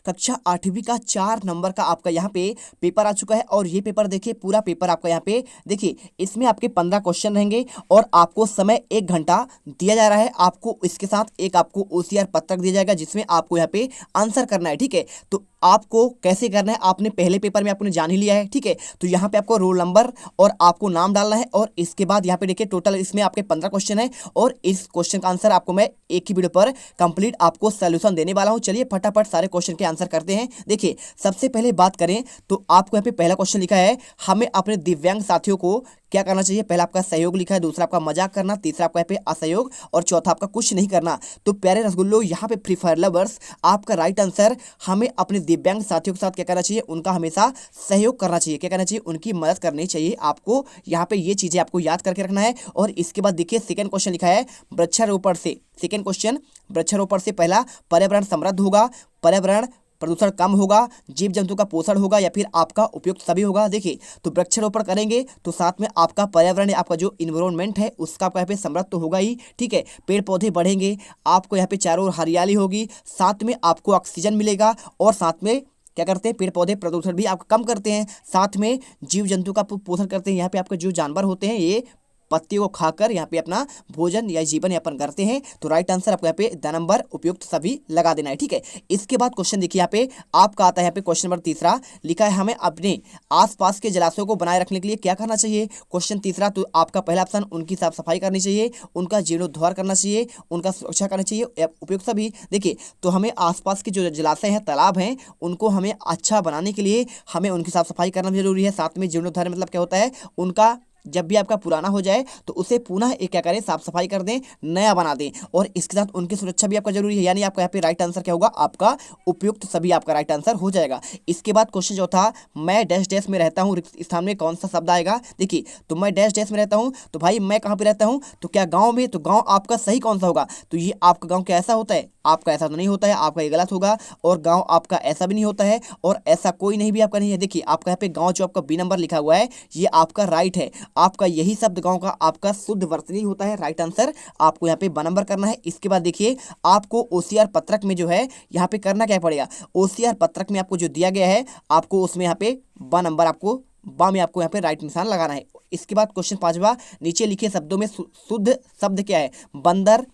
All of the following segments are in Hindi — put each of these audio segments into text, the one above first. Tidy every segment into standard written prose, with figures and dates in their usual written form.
कक्षा 8वीं का 4 नंबर का आपका यहाँ पे पेपर आ चुका है। और ये पेपर देखिए, पूरा पेपर आपका यहाँ पे देखिए, इसमें आपके 15 क्वेश्चन रहेंगे और आपको समय 1 घंटा दिया जा रहा है। आपको इसके साथ एक आपको OCR पत्रक दिया जाएगा जिसमें आपको यहाँ पे आंसर करना है, ठीक है। तो आपको कैसे करना है, आपने पहले पेपर में आपने जान ही लिया है, ठीक है। तो यहाँ पे आपको रोल नंबर और आपको नाम डालना है और इसके बाद यहाँ पे देखिए टोटल इसमें आपके 15 क्वेश्चन है और इस क्वेश्चन का आंसर आपको मैं एक ही वीडियो पर कंप्लीट आपको सोल्यूशन देने वाला हूँ। चलिए फटाफट सारे क्वेश्चन के आंसर करते हैं। देखिए सबसे पहले बात करें तो आपको यहाँ पे पहला क्वेश्चन लिखा है, हमें अपने दिव्यांग साथियों को क्या करना चाहिए। पहला आपका सहयोग लिखा है, दूसरा आपका मजाक करना, तीसरा आपका यहाँ पे असहयोग और चौथा आपका कुछ नहीं करना। तो प्यारे रसगुल्लो, यहाँ पे फ्री फायर लवर्स, आपका राइट आंसर, हमें अपने दिव्यांग साथियों के साथ क्या करना चाहिए, उनका हमेशा सहयोग करना चाहिए। क्या करना चाहिए, उनकी मदद करनी चाहिए। आपको यहाँ पे ये चीजें आपको याद करके रखना है। और इसके बाद देखिए सेकंड क्वेश्चन लिखा है, वृक्षारोपण से, सेकंड क्वेश्चन, वृक्षारोपण से पहला पर्यावरण समृद्ध होगा, पर्यावरण प्रदूषण कम होगा, जीव जंतु का पोषण होगा या फिर आपका उपयुक्त सभी होगा। देखिए तो वृक्षारोपण करेंगे तो साथ में आपका पर्यावरण, आपका जो इन्वायरमेंट है उसका आपका यहाँ पे समृद्ध तो होगा ही, ठीक है। पेड़ पौधे बढ़ेंगे, आपको यहाँ पे चारों ओर हरियाली होगी, साथ में आपको ऑक्सीजन मिलेगा और साथ में क्या करते हैं, पेड़ पौधे प्रदूषण भी आप कम करते हैं, साथ में जीव जंतु का पोषण करते हैं। यहाँ पे आपके जो जानवर होते हैं ये पत्तियों को खाकर यहाँ पे अपना भोजन या जीवन यापन करते हैं। तो राइट आंसर आपको यहाँ पे द नंबर उपयुक्त सभी लगा देना है, ठीक है। इसके बाद क्वेश्चन देखिए, यहाँ पे आपका आता है यहाँ पे क्वेश्चन नंबर तीसरा लिखा है, हमें अपने आसपास के जलाशयों को बनाए रखने के लिए क्या करना चाहिए। क्वेश्चन तीसरा, तो आपका पहला ऑप्शन, उनकी साफ सफाई करनी चाहिए, उनका जीर्णोद्धार करना चाहिए, उनका सुरक्षा करनी चाहिए, उपयुक्त सभी। देखिए तो हमें आसपास के जो जलाशय हैं, तालाब हैं, उनको हमें अच्छा बनाने के लिए हमें उनकी साफ सफाई करना भी जरूरी है। साथ में जीर्णोद्धार मतलब क्या होता है, उनका जब भी आपका पुराना हो जाए तो उसे पुनः एक क्या करें, साफ सफाई कर दें, नया बना दें। और इसके साथ उनकी सुरक्षा भी आपका जरूरी है। यानी आपका यहाँ पे राइट आंसर क्या होगा, आपका उपयुक्त सभी आपका राइट आंसर हो जाएगा। इसके बाद क्वेश्चन जो था, मैं डैश डैश में रहता हूँ, रिक्त स्थान में कौन सा शब्द आएगा। देखिए तो मैं डैश डैश में रहता हूँ, तो भाई मैं कहाँ पे रहता हूँ, तो क्या गाँव में, तो गाँव आपका सही कौन सा होगा, तो ये आपका गाँव क्या ऐसा होता है, आपका ऐसा तो नहीं होता है, आपका ये गलत होगा। और गांव आपका ऐसा भी नहीं होता है और ऐसा कोई नहीं भी आपका नहीं है। देखिए आपका यहाँ पे गांव जो आपका बी नंबर लिखा हुआ है ये आपका राइट है, आपका यही शब्द गांव का आपका शुद्ध वर्तनी होता है। राइट आंसर आपको यहाँ पे ब नंबर करना है। इसके बाद देखिए आपको OCR पत्रक में जो है यहाँ पे करना क्या पड़ेगा, OCR पत्रक में आपको जो दिया गया है आपको उसमें यहाँ पे ब नंबर, आपको बा में आपको यहाँ पे राइट निशान लगाना है। इसके बाद क्वेश्चन पांचवा, नीचे लिखे शब्दों में शुद्ध शब्द क्या है, बंदर,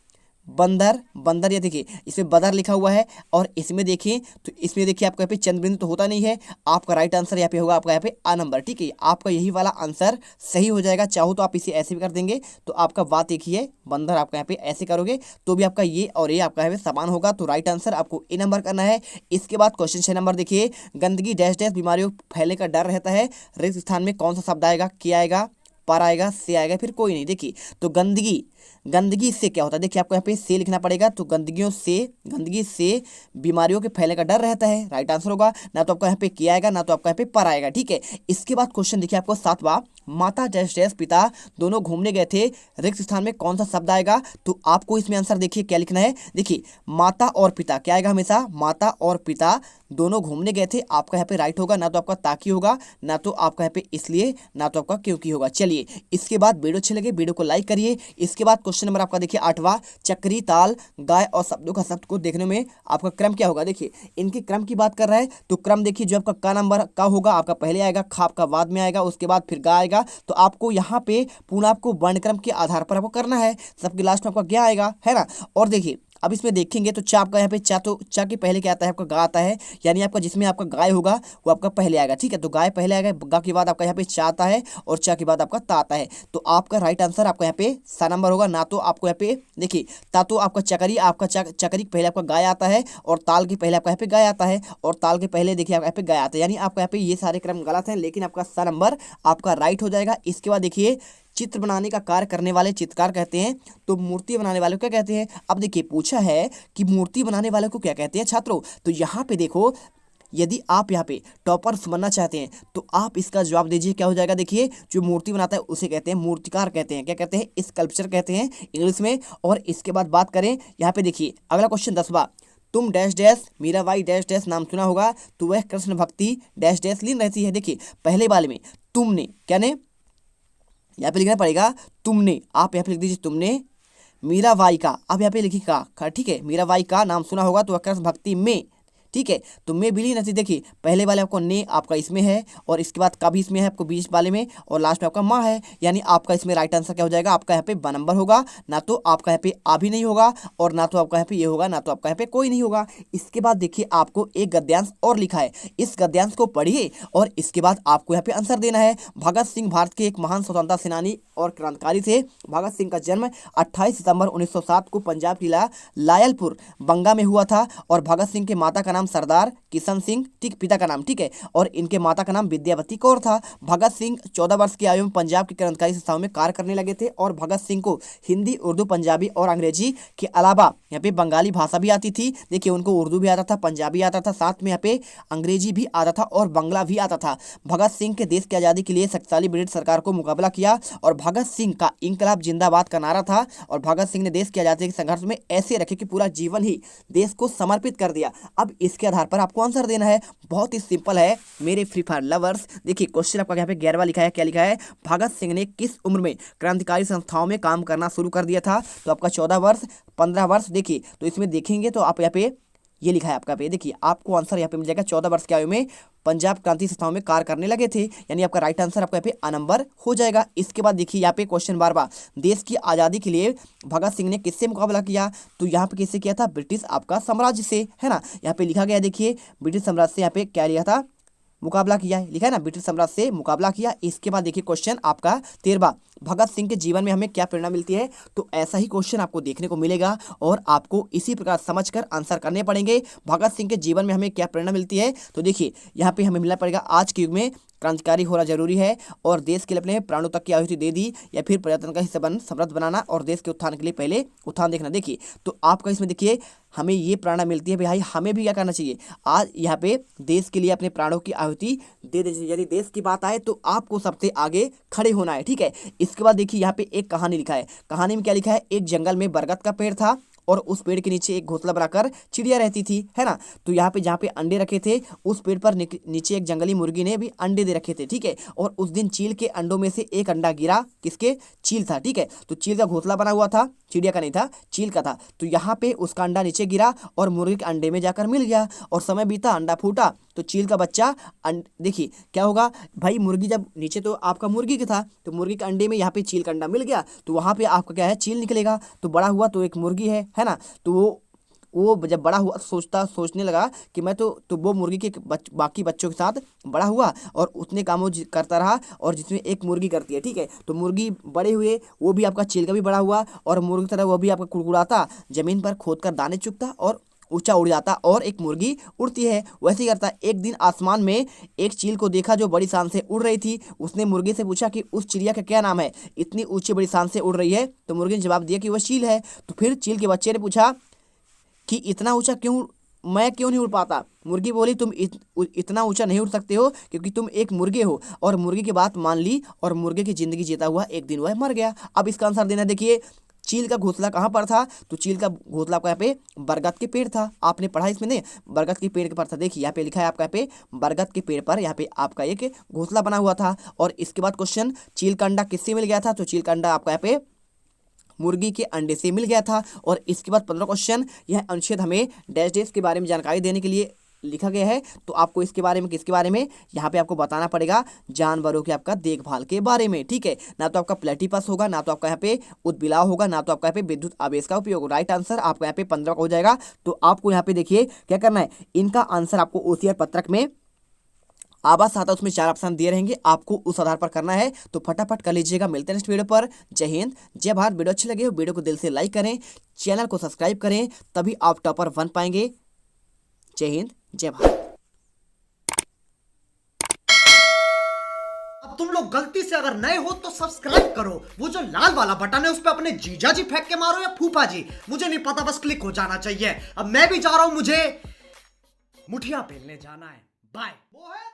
बंदर, बंदर, ये देखिए इसमें बदर लिखा हुआ है और इसमें देखिए तो इसमें देखिए आपका यहाँ पे चंद्र बिंदु तो होता नहीं है। आपका राइट आंसर यहाँ पे होगा आपका यहाँ पे आ नंबर, ठीक है। आपका यही वाला आंसर सही हो जाएगा। चाहो तो आप इसे ऐसे भी कर देंगे, तो आपका बात एक ही है, बंदर आपका यहाँ पे ऐसे करोगे तो भी आपका ये और ये आपका यहाँ पे समान होगा। तो राइट आंसर आपको ए नंबर करना है। इसके बाद क्वेश्चन 6 नंबर देखिए, गंदगी डैश डैश बीमारियों फैलने का डर रहता है, रिक्त स्थान में कौन सा शब्द आएगा, क्या आएगा, पर आएगा, से आएगा, फिर कोई नहीं। देखिए तो गंदगी, गंदगी से क्या होता है, देखिए आपको यहाँ पे से लिखना पड़ेगा। तो गंदगी से बीमारियों के फैलने का डर रहता है, राइट आंसर होगा। ना तो आपका यहाँ पे किया आएगा, ना तो आपका यहाँ पे पर आएगा, ठीक है। इसके बाद क्वेश्चन देखिए आपको 7वां, माता डैश डैश पिता दोनों घूमने गए थे, रिक्त स्थान में कौन सा शब्द आएगा। तो आपको इसमें आंसर देखिए क्या लिखना है, देखिए माता और पिता क्या आएगा, हमेशा माता और पिता दोनों घूमने गए थे, आपका यहाँ पे राइट होगा। ना तो आपका ताकि होगा, ना तो आपका यहाँ पे इसलिए, ना तो आपका क्योंकि होगा। चलिए इसके बाद वीडियो अच्छे लगे वीडियो को लाइक करिए। इसके बाद क्वेश्चन नंबर आपका देखिए 8वां, चक्री ताल गाय और शब्दों का शब्द को देखने में आपका क्रम क्या होगा। देखिए इनके क्रम की बात कर रहा है तो क्रम देखिए जो आपका का नंबर का होगा आपका पहले आएगा, खा आपका बाद में आएगा, उसके बाद फिर गा आएगा। तो आपको यहाँ पे पुनः आपको वर्णक्रम के आधार पर आपको करना है। सबके लास्ट में आपका क्या आएगा, है ना। और देखिए अब इसमें देखेंगे तो चा आपका यहाँ पे चा, तो चा के पहले क्या आता है, आपका गा आता है। यानी आपका जिसमें आपका गाय होगा वो आपका पहले आएगा, ठीक है। तो गाय पहले आएगा, गा के बाद आपका यहाँ पे चा आता है और चा के बाद आपका ता आता है। तो आपका राइट आंसर आपका यहाँ पे सा नंबर होगा। ना तो आपको यहाँ पे देखिए ता तो आपका चकरी, आपका चकरी के पहले आपका गाय आता है और ताल के पहले आपका यहाँ पे गाय आता है और ताल के पहले देखिए आपका यहाँ पे गाय आता है। यानी आपका यहाँ पे ये सारे क्रम गलत हैं, लेकिन आपका सा नंबर आपका राइट हो जाएगा। इसके बाद देखिए चित्र बनाने का कार्य करने वाले चित्रकार कहते हैं, तो मूर्ति बनाने वाले को क्या कहते हैं। अब देखिए पूछा है कि मूर्ति बनाने वाले को क्या कहते हैं छात्रों। तो यहाँ पे देखो यदि आप यहाँ पे टॉपर्स बनना चाहते हैं तो आप इसका जवाब दीजिए क्या हो जाएगा। देखिए जो मूर्ति बनाता है उसे कहते हैं मूर्तिकार कहते हैं, क्या कहते हैं, स्कल्पचर कहते हैं इंग्लिश में। और इसके बाद बात करें यहाँ पे देखिए अगला क्वेश्चन 10वां, तुम dash dash Mirabai dash dash नाम सुना होगा, तो वह कृष्ण भक्ति डैश डैश लीन रहती है। देखिए पहले वाले में तुमने क्या ने यहाँ पे लिखना पड़ेगा तुमने, आप यहाँ पे लिख दीजिए तुमने मीराबाई का, अब यहाँ पे लिखिए का, ठीक है। मीराबाई का नाम सुना होगा तो कृष्ण भक्ति में, ठीक है। तो मे बिली नथी, देखिए पहले वाले आपको ने आपका इसमें है और इसके बाद का भी इसमें है आपको बीच वाले में, और लास्ट में आपका माँ है। यानी आपका इसमें राइट आंसर क्या हो जाएगा, आपका यहाँ पे ब नंबर होगा, ना तो आपका यहाँ पे आ भी नहीं होगा और ना तो आपका यहाँ पे ये होगा, ना तो आपका यहाँ पे कोई नहीं होगा। इसके बाद देखिए आपको एक गद्यांश और लिखा है, इस गद्यांश को पढ़िए और इसके बाद आपको यहाँ पे आंसर देना है। भगत सिंह भारत के एक महान स्वतंत्रता सेनानी और क्रांतिकारी थे। भगत सिंह का जन्म 28 सितंबर 1907 को पंजाब की लायलपुर बंगा में हुआ था और भगत सिंह के माता का नाम सरदार किशन सिंह, ठीक, पिता का नाम, ठीक है, और इनके माता का नाम विद्यावती कौर था। भगत सिंह 14 वर्ष की आयु में पंजाब की क्रांतिकारी संस्थाओं में कार्य करने लगे थे और भगत सिंह को हिंदी, उर्दू, पंजाबी और अंग्रेजी के अलावा यहाँ पे बंगाली भाषा भी आती थी। देखिए उनको उर्दू भी आता था, पंजाबी आता था, साथ में यहाँ पे अंग्रेजी भी आता था और बंगला भी आता था। भगत सिंह के देश की आज़ादी के लिए शक्तिशाली ब्रिटिश सरकार को मुकाबला किया और भगत सिंह का इंकलाब जिंदाबाद का नारा था और भगत सिंह ने देश की आज़ादी के संघर्ष में ऐसे रखे कि पूरा जीवन ही देश को समर्पित कर दिया। अब इसके आधार पर आपको आंसर देना है, बहुत ही सिंपल है मेरे फ्री फायर लवर्स। देखिए क्वेश्चन आपका यहाँ पे 11वां लिखा है, क्या लिखा है, भगत सिंह ने किस उम्र में क्रांतिकारी संस्थाओं में काम करना शुरू कर दिया था। तो आपका 14 वर्ष, 15 वर्ष। देखिए तो इसमें देखेंगे तो आप यहाँ पे ये लिखा है आपका पे, देखिए आपको आंसर यहाँ पे मिल जाएगा 14 वर्ष की आयु में पंजाब क्रांति संस्थाओं में कार्य करने लगे थे, यानी आपका राइट आंसर आपका यहाँ पे आ नंबर हो जाएगा। इसके बाद देखिए यहाँ पे क्वेश्चन 12वां, देश की आज़ादी के लिए भगत सिंह ने किससे मुकाबला किया। तो यहाँ पे किससे किया था, ब्रिटिश आपका साम्राज्य से, है ना। यहाँ पे लिखा गया देखिए ब्रिटिश साम्राज्य से यहाँ पे क्या लिया था, मुकाबला किया है, लिखा है ना, ब्रिटिश साम्राज्य से मुकाबला किया। इसके बाद देखिए क्वेश्चन आपका 13वां, भगत सिंह के जीवन में हमें क्या प्रेरणा मिलती है। तो ऐसा ही क्वेश्चन आपको देखने को मिलेगा और आपको इसी प्रकार समझकर आंसर करने पड़ेंगे। भगत सिंह के जीवन में हमें क्या प्रेरणा मिलती है। तो देखिए यहाँ पे हमें मिलना पड़ेगा, आज के युग में क्रांतिकारी होना जरूरी है और देश के लिए अपने प्राणों तक की आहुति दे दी, या फिर पर्यटन का हिस्सा बन समृद्ध बनाना और देश के उत्थान के लिए पहले उत्थान देखना। देखिए तो आपका इसमें देखिए हमें ये प्रेरणा मिलती है भाई, हमें भी क्या करना चाहिए, आज यहाँ पे देश के लिए अपने प्राणों की आहुति दे देनी चाहिए। यदि देश की बात आए तो आपको सबसे आगे खड़े होना है, ठीक है। इसके बाद देखिए यहाँ पे एक कहानी लिखा है, कहानी में क्या लिखा है, एक जंगल में बरगद का पेड़ था और उस पेड़ के नीचे एक घोंसला बनाकर चिड़िया रहती थी, है ना। तो यहाँ पे जहाँ पे अंडे रखे थे उस पेड़ पर नीचे एक जंगली मुर्गी ने भी अंडे दे रखे थे, ठीक है। और उस दिन चील के अंडों में से एक अंडा गिरा, किसके, चील था, ठीक है। तो चील का घोंसला बना हुआ था, चिड़िया का नहीं था, चील का था। तो यहाँ पे उसका अंडा नीचे गिरा और मुर्गी के अंडे में जाकर मिल गया और समय बीता, अंडा फूटा तो चील का बच्चा देखिए क्या होगा भाई, मुर्गी जब नीचे तो आपका मुर्गी का था तो मुर्गी के अंडे में यहाँ पे चील का अंडा मिल गया तो वहाँ पे आपका क्या है, चील निकलेगा। तो बड़ा हुआ तो एक मुर्गी है ना। तो वो जब बड़ा हुआ सोचने लगा कि मैं तो वो मुर्गी के बाकी बच्चों के साथ बड़ा हुआ और उतने कामों करता रहा और जिसमें एक मुर्गी करती है, ठीक है। तो मुर्गी बड़े हुए, वो भी आपका चील का भी बड़ा हुआ और मुर्गी की तरह वो भी आपका कुड़कुड़ाता, जमीन पर खोद कर दाने चुगता और ऊंचा उड़ जाता और एक मुर्गी उड़ती है, वैसे ही करता। एक दिन आसमान में एक चील को देखा जो बड़ी शान से उड़ रही थी। उसने मुर्गी से पूछा कि उस चिड़िया का क्या नाम है, इतनी ऊंची बड़ी शान से उड़ रही है। तो मुर्गी ने जवाब दिया कि वह चील है। तो फिर चील के बच्चे ने पूछा कि इतना ऊंचा क्यों, मैं क्यों नहीं उड़ पाता। मुर्गी बोली तुम इतना ऊंचा नहीं उड़ सकते हो क्योंकि तुम एक मुर्गे हो। और मुर्गी की बात मान ली और मुर्गे की जिंदगी जीता हुआ एक दिन वह मर गया। अब इसका आंसर देना, देखिए चील का घोंसला कहाँ पर था। तो चील का घोंसला आपका यहाँ पे बरगद के पेड़ था, आपने पढ़ा इसमें नहीं, बरगद के पेड़ के पर था। देखिए यहाँ पे लिखा है आपका यहाँ पे बरगद के पेड़ पर यहाँ पे आपका एक घोंसला बना हुआ था। और इसके बाद क्वेश्चन, चील का अंडा किससे मिल गया था। तो चील का अंडा आपका यहाँ पे मुर्गी के अंडे से मिल गया था। और इसके बाद 15 क्वेश्चन, यह अनुच्छेद हमें डैश डैश के बारे में जानकारी देने के लिए लिखा गया है। तो आपको इसके बारे में, किसके बारे में, यहाँ पे आपको बताना पड़ेगा जानवरों के आपका देखभाल के बारे में, ठीक है। ना तो आपका प्लेटिपस होगा, ना तो आपका यहाँ पे उदबिलाव होगा, ना तो आपका यहाँ पे विद्युत आवेश का उपयोग। राइट आंसर आपका यहाँ पे 15 का हो जाएगा। तो आपको यहाँ पे देखिए क्या करना है, इनका आंसर आपको ओसीआर पत्रक में आवाज आता है, उसमें 4 ऑप्शन दिए रहेंगे, आपको उस आधार पर करना है। तो फटाफट कर लीजिएगा। मिलते हैं नेक्स्ट वीडियो पर। जय हिंद, जय भारत। वीडियो अच्छी लगे हो वीडियो को दिल से लाइक करें, चैनल को सब्सक्राइब करें, तभी आप टॉपर 1 पाएंगे। जय हिंद, जय भारत। अब तुम लोग गलती से अगर नए हो तो सब्सक्राइब करो, वो जो लाल वाला बटन है उस पर अपने जीजा जी फेंक के मारो या फूफा जी, मुझे नहीं पता, बस क्लिक हो जाना चाहिए। अब मैं भी जा रहा हूं, मुझे मुठिया पेलने जाना है। बाय। वो है